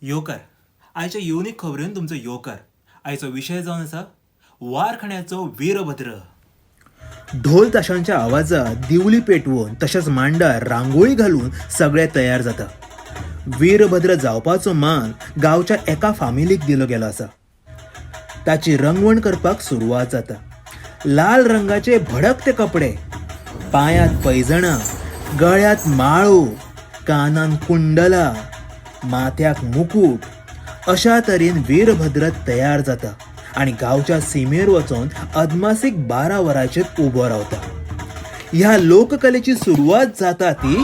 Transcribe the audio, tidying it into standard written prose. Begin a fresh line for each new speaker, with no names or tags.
Yorker आयच्या unique खबरेन तुमचो yorker. आयचो विशय जावन आसा वारखण्याचो वीरभद्र.
ढोल ताशांच्या आवाजात दिवली पेटवून तशेंच मांडार रांगोळी घालून सगळे तयार जाता. वीरभद्र जावपाचो मान गांवच्या एका फामिलीक दिलो गेलो आसा. ताची रंगवण करपाक सुरवात जाता. लाल रंगाचे भडकते कपडे, पायांत पैजणां, गळ्यात माळो, कानान कुंडला, माथ्याक मुकुट, अशा तरेन वीरभद्र तयार जाता आणि गांवच्या सीमेर वचून अदमासीक 12 वरांचेर उबो रावता. ह्या लोककलेची सुरवात जाता ती